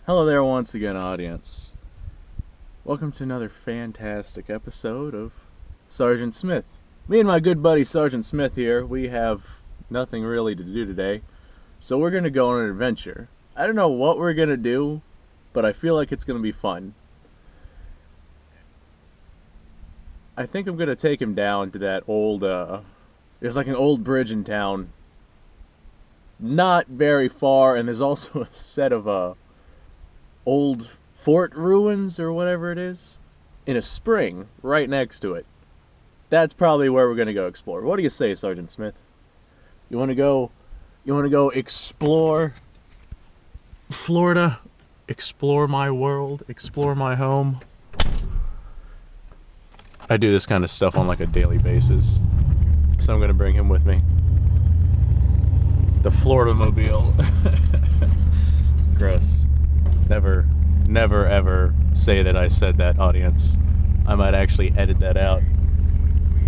Hello there once again, audience. Welcome to another fantastic episode of Sergeant Smith. Me and my good buddy Sergeant Smith here, we have nothing really to do today, so we're going to go on an adventure. I don't know what we're going to do, but I feel like it's going to be fun. I think I'm going to take him down to that old, there's like an old bridge in town. Not very far, and there's also a set of, old fort ruins or whatever it is in a spring right next to it. That's probably where we're going to go explore. What do you say, Sergeant Smith? You want to go explore Florida, explore my world, explore my home? I do this kind of stuff on like a daily basis, so I'm going to bring him with me. The Florida Mobile. Gross. Never ever say that I said that, audience. I might actually edit that out.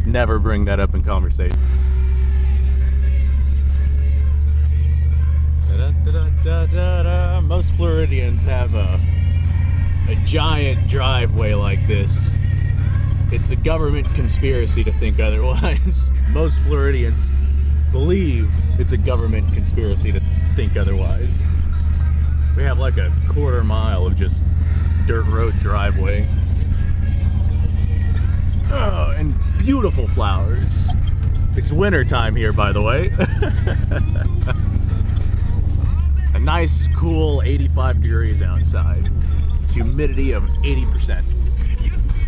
Never bring that up in conversation. Most Floridians have a giant driveway like this. It's a government conspiracy to think otherwise. Most Floridians believe it's a government conspiracy to think otherwise. We have like a quarter mile of just dirt road driveway. Oh, and beautiful flowers. It's winter time here, by the way. A nice, cool 85 degrees outside. Humidity of 80%.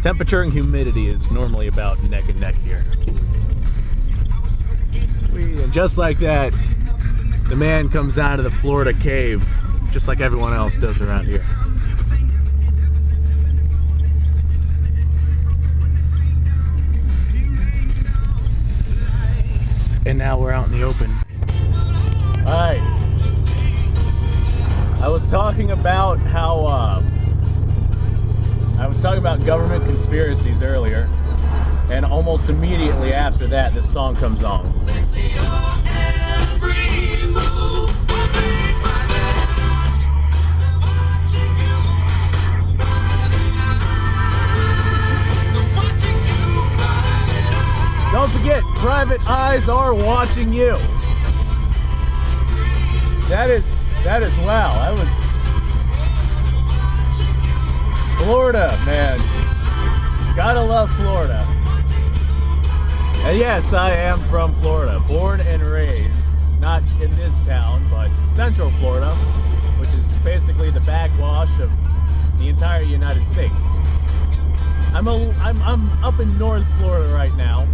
Temperature and humidity is normally about neck and neck here. And just like that, the man comes out of the Florida cave, just like everyone else does around here. And now we're out in the open. Alright. I was talking about government conspiracies earlier, and almost immediately after that, this song comes on. Don't forget, private eyes are watching you. That is wow. That was Florida, man. Gotta love Florida. And yes, I am from Florida, born and raised, not in this town, but Central Florida, which is basically the backwash of the entire United States. I'm up in North Florida right now.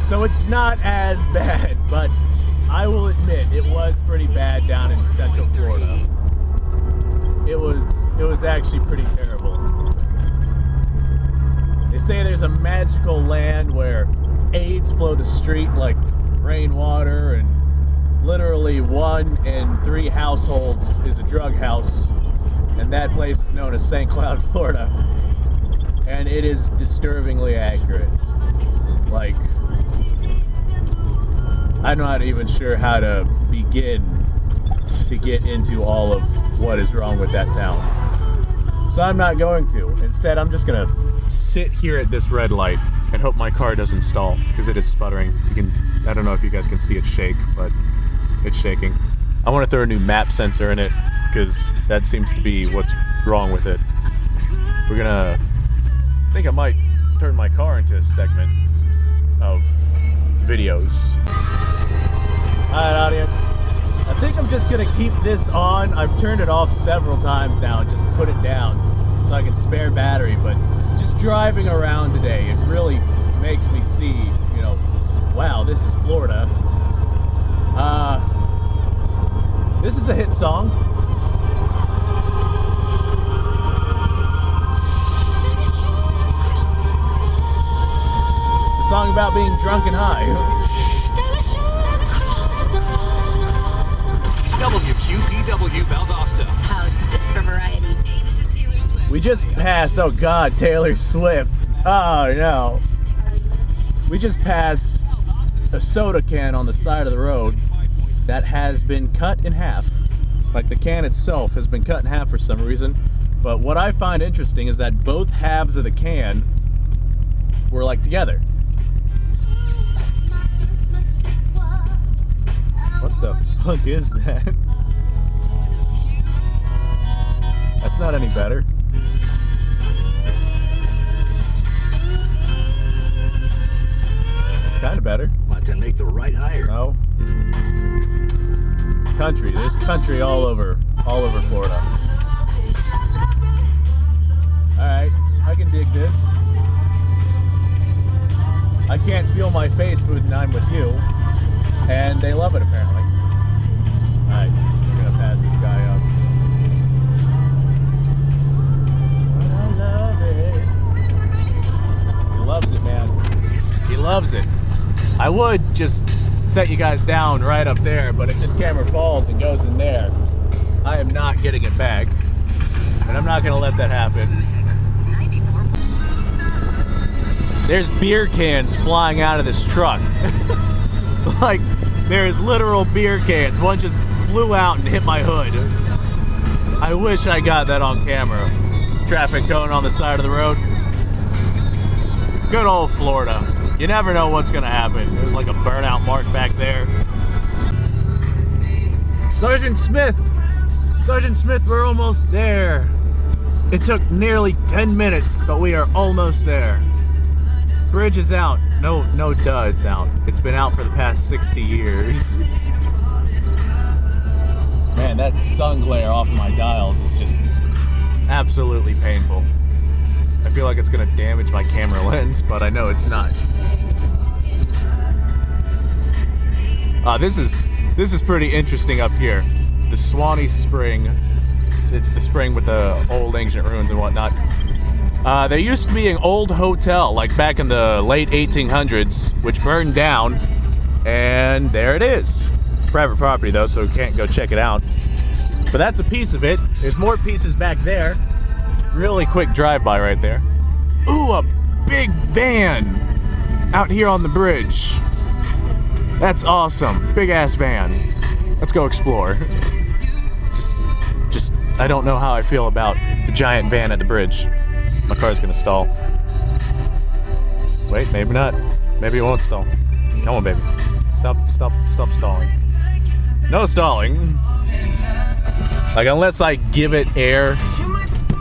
So it's not as bad, but I will admit it was pretty bad down in Central Florida. It was actually pretty terrible. They say there's a magical land where AIDS flow the street like rainwater, and literally 1 in 3 households is a drug house, and that place is known as St. Cloud, Florida. And it is disturbingly accurate. Like, I'm not even sure how to begin to get into all of what is wrong with that town. So I'm not going to. Instead, I'm just gonna sit here at this red light and hope my car doesn't stall, because it is sputtering. I don't know if you guys can see it shake, but it's shaking. I want to throw a new map sensor in it, because that seems to be what's wrong with it. I think I might turn my car into a segment of videos. Alright, audience, I think I'm just gonna keep this on. I've turned it off several times now and just put it down so I can spare battery, but just driving around today, it really makes me see, wow, this is Florida. This is a hit song. It's a song about being drunk and high. WQPW Valdosta. How's this for variety? Hey, this is Taylor Swift. We just passed, oh god, Taylor Swift. Oh no. We just passed a soda can on the side of the road that has been cut in half. Like the can itself has been cut in half for some reason. But what I find interesting is that both halves of the can were like together. What the fuck is that? That's not any better. It's kind of better. Want to make the right hire. No. Country. There's country all over Florida. Alright, I can dig this. I can't feel my face when I'm with you. And they love it apparently. Alright, we're gonna pass this guy up. I love it. He loves it, man. He loves it. I would just set you guys down right up there, but if this camera falls and goes in there, I am not getting it back. And I'm not gonna let that happen. There's beer cans flying out of this truck. Like, there's literal beer cans. One just flew out and hit my hood. I wish I got that on camera. Traffic going on the side of the road. Good old Florida. You never know what's gonna happen. There's like a burnout mark back there. Sergeant Smith! Sergeant Smith, we're almost there. It took nearly 10 minutes, but we are almost there. Bridge is out. No duh, it's out. It's been out for the past 60 years. Man, that sun glare off of my dials is just absolutely painful. I feel like it's gonna damage my camera lens, but I know it's not. This is pretty interesting up here. The Swanee Spring. It's the spring with the old ancient ruins and whatnot. There used to be an old hotel, like back in the late 1800s, which burned down, and there it is. Private property though, so we can't go check it out. But that's a piece of it. There's more pieces back there. Really quick drive-by right there. Ooh, a big van out here on the bridge. That's awesome. Big ass van. Let's go explore. Just, I don't know how I feel about the giant van at the bridge. My car's gonna stall. Wait, maybe not. Maybe it won't stall. Come on, baby. Stop stalling. No stalling. Like, unless I give it air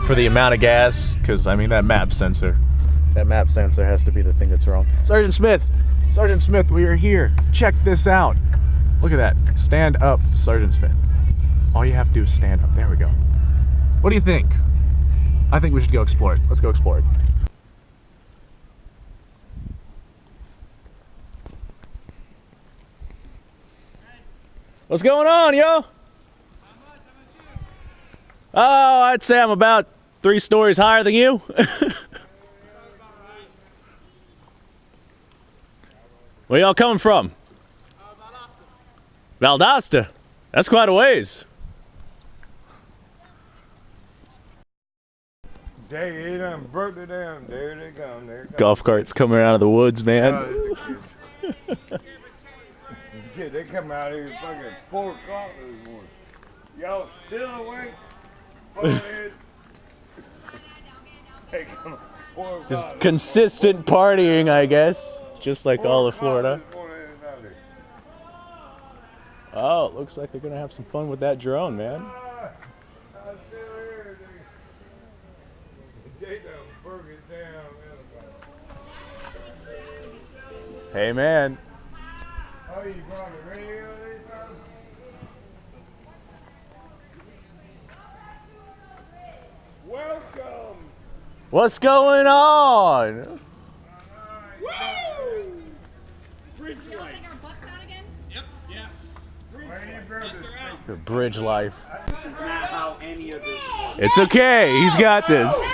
for the amount of gas, because, I mean, that map sensor has to be the thing that's wrong. Sergeant Smith, we are here. Check this out. Look at that. Stand up, Sergeant Smith. All you have to do is stand up. There we go. What do you think? I think we should go explore it. Let's go explore it. What's going on, yo? Oh, I'd say I'm about 3 stories higher than you. Where y'all coming from? Valdosta. That's quite a ways. They done broke it down. There they come. Golf carts coming out of the woods, man. Shit, they come out here fucking 4 o'clock this morning. Y'all still awake? They come 4 o'clock. Just consistent partying, I guess. Just like all of Florida. Oh, it looks like they're gonna have some fun with that drone, man. Hey, man. Oh, you brought the radio this time? Welcome. What's going on? Woo! Bridge life. The bridge life. This is not how any of this. It's okay. He's got this.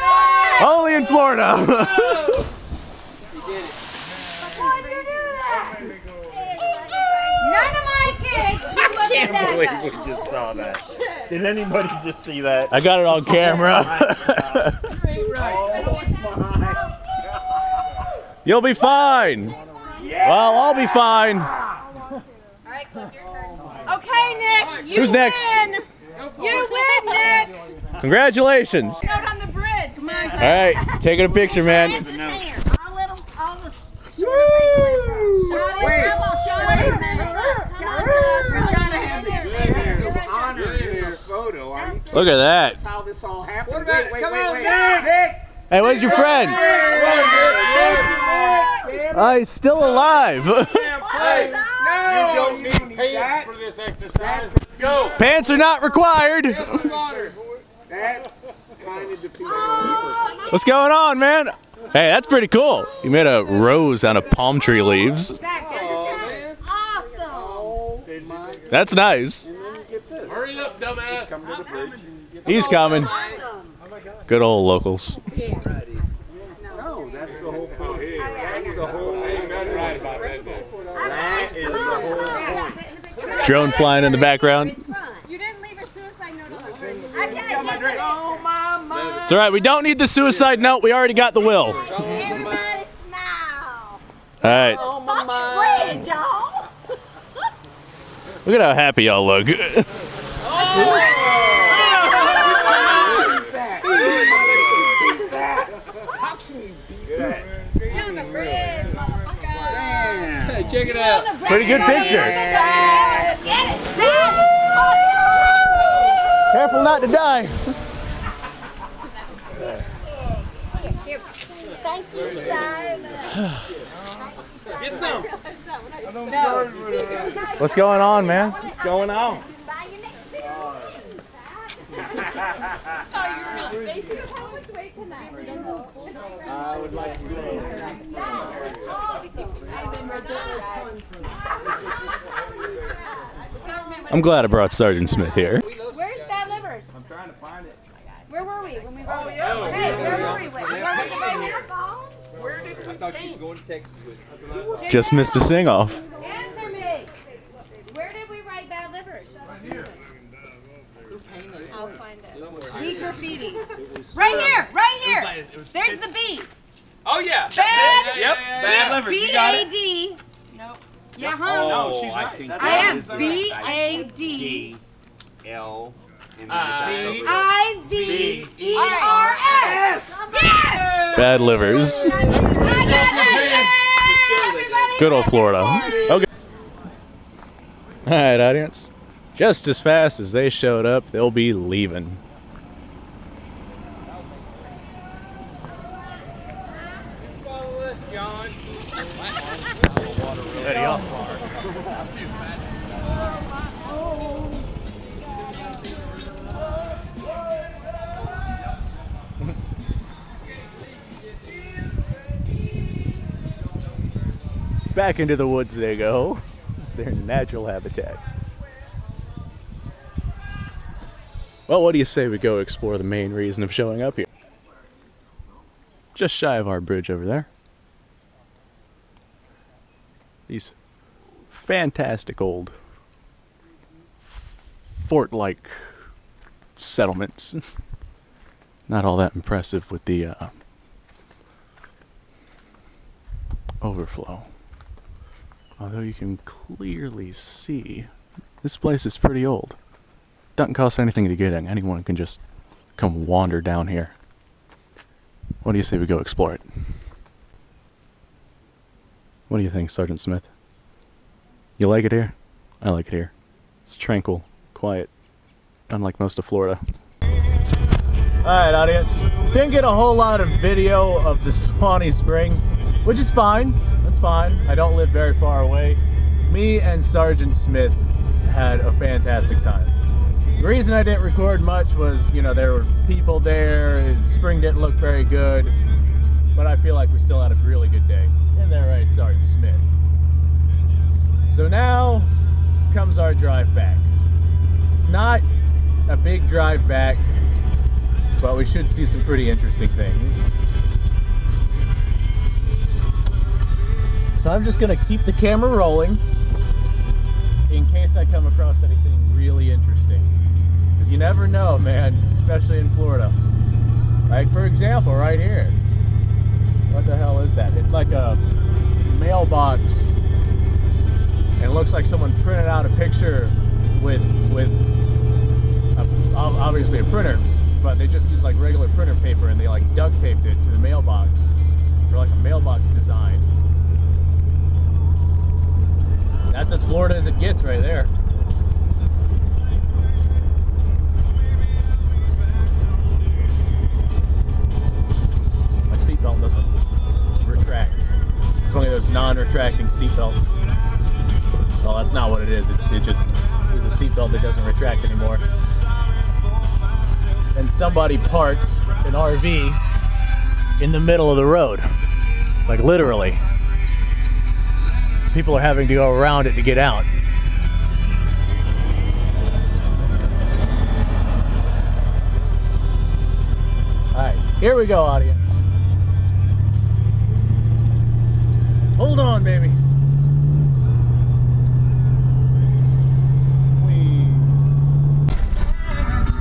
Only in Florida. He did it. None of my kids. I can't believe we just saw that. Did anybody just see that? I got it on camera. Oh my God. You'll be fine. Well, I'll be fine. All right, Cliff, your turn. Okay, Nick, you Who's next? win. You win, Nick. Congratulations. Out on the bridge. Come on. All right, taking a picture, man. All the Look at that. How this all happened. What about, come on, Jack! Hey, where's your friend? He's still alive. Hey, you don't need pants for this exercise. Let's go. Pants are not required. That kind of defeats the What's going on, man? Hey, that's pretty cool. You made a rose out of palm tree leaves. Awesome. That's nice. Hurry up, dumbass. He's coming. Good old locals. No, that's the whole point. That's the whole thing. That's right about that. That is the whole point. Drone flying in the background. You didn't leave a suicide note on the bridge. Oh, my mind. It's all right. We don't need the suicide note. We already got the will. Everybody smile. All right. Oh, my mind. Bridge, y'all. Look at how happy y'all look. How can you beat that? You're on the bridge, motherfucker. Check it out. Pretty good picture. Get it. Careful not to die. Thank you so much. Get some. What's going on, man? What's going on? Buy your next video. How much weight can that be? I would like to say I'm glad I brought Sergeant Smith here. Where's Bad Livers? I'm trying to find it. Where were we when we were? Hey, where were we? Where was it right here? Where did you think? Just missed a sing-off. Answer me. Where did we write Bad Livers? I'll find it. We graffiti. Right here, right here. There's the B. Oh yeah. Bad. Yep. Bad livers. You got it. B-A-D. Nope. Yeah, huh? No, she's right. I am B-A-D. L. I-V-E-R-S. Yes! Bad livers. I got that. Everybody. Good old Florida. Okay. All right, audience. Just as fast as they showed up, they'll be leaving. Ready up. Back into the woods they go. Their natural habitat. Well, what do you say we go explore the main reason of showing up here? Just shy of our bridge over there. These fantastic old fort-like settlements. Not all that impressive with the overflow. Although you can clearly see this place is pretty old. Doesn't cost anything to get in. Anyone can just come wander down here. What do you say we go explore it? What do you think, Sergeant Smith? You like it here? I like it here. It's tranquil, quiet, unlike most of Florida. Alright, audience. Didn't get a whole lot of video of the Suwannee Spring, which is fine. That's fine. I don't live very far away. Me and Sergeant Smith had a fantastic time. The reason I didn't record much was, you know, there were people there, spring didn't look very good, but I feel like we still had a really good day. Isn't that right, Sergeant Smith? So now comes our drive back. It's not a big drive back, but we should see some pretty interesting things. So I'm just gonna keep the camera rolling in case I come across anything really interesting. Because you never know, man, especially in Florida. Like, for example, right here. What the hell is that? It's like a mailbox. And it looks like someone printed out a picture with obviously a printer, but they just use like regular printer paper and they like duct taped it to the mailbox for like a mailbox design. That's as Florida as it gets right there. My seatbelt doesn't retract. It's one of those non-retracting seatbelts. Well, that's not what it is. It just is a seatbelt that doesn't retract anymore. And somebody parked an RV in the middle of the road. Like literally. People are having to go around it to get out. Alright, here we go, audience. Hold on, baby.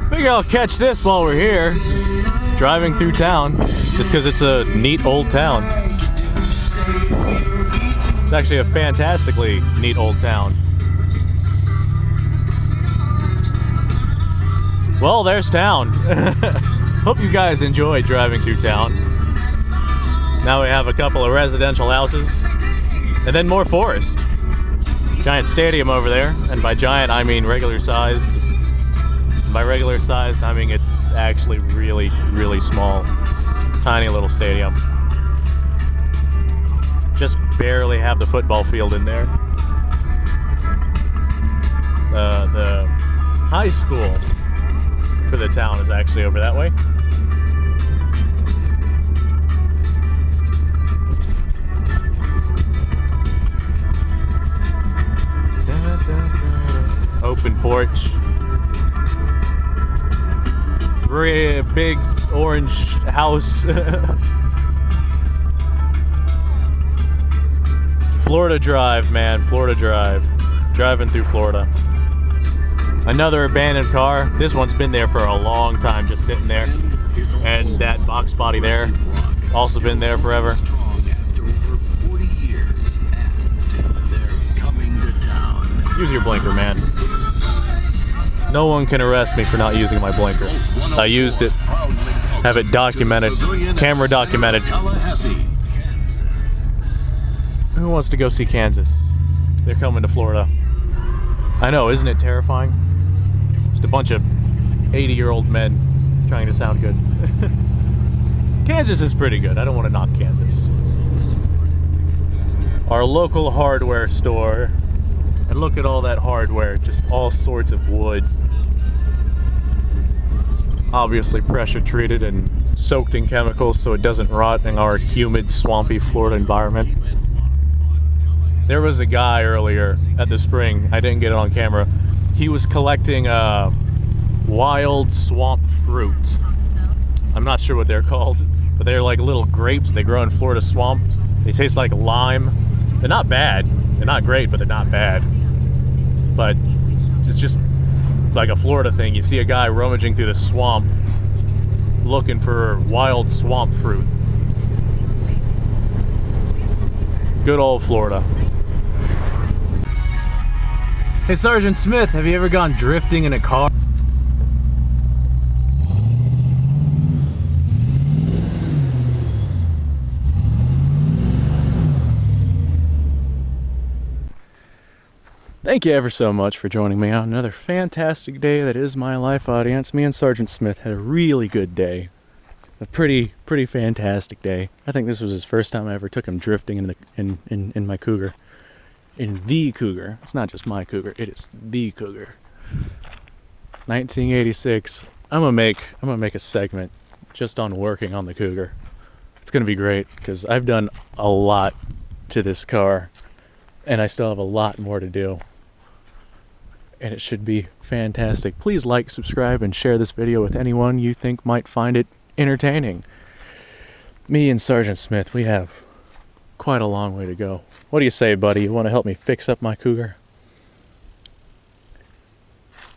Figure I'll catch this while we're here, just driving through town, just because it's a neat old town. It's actually a fantastically neat old town. Well, there's town. Hope you guys enjoyed driving through town. Now we have a couple of residential houses, and then more forest. Giant stadium over there, and by giant I mean regular sized. By regular sized, I mean it's actually really, really small. Tiny little stadium. Just barely have the football field in there. The high school for the town is actually over that way. Open porch. Big orange house. Florida Drive, man. Florida Drive. Driving through Florida. Another abandoned car. This one's been there for a long time, just sitting there. And that box body there, also been there forever. Use your blinker, man. No one can arrest me for not using my blinker. I used it. Have it documented. Camera documented. Who wants to go see Kansas? They're coming to Florida. I know, isn't it terrifying? Just a bunch of 80-year-old men trying to sound good. Kansas is pretty good. I don't want to knock Kansas. Our local hardware store. And look at all that hardware. Just all sorts of wood. Obviously pressure treated and soaked in chemicals so it doesn't rot in our humid, swampy Florida environment. There was a guy earlier at the spring, I didn't get it on camera. He was collecting wild swamp fruit. I'm not sure what they're called, but they're like little grapes. They grow in Florida swamp. They taste like lime. They're not bad. They're not great, but they're not bad. But it's just like a Florida thing. You see a guy rummaging through the swamp looking for wild swamp fruit. Good old Florida. Hey, Sergeant Smith, have you ever gone drifting in a car? Thank you ever so much for joining me on another fantastic day that is my life, audience. Me and Sergeant Smith had a really good day. A pretty fantastic day. I think this was his first time I ever took him drifting in my Cougar. In the Cougar. It's not just my Cougar, it is the Cougar. 1986. I'm gonna make a segment just on working on the Cougar. It's gonna be great because I've done a lot to this car and I still have a lot more to do. And it should be fantastic. Please like, subscribe, and share this video with anyone you think might find it entertaining. Me and Sergeant Smith, we have quite a long way to go. What do you say, buddy? You want to help me fix up my Cougar?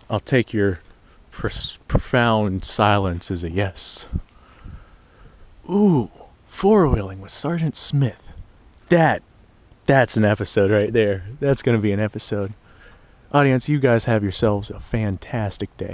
I'll take your profound silence as a yes. Ooh, four-wheeling with Sergeant Smith. That's an episode right there. That's going to be an episode. Audience, you guys have yourselves a fantastic day.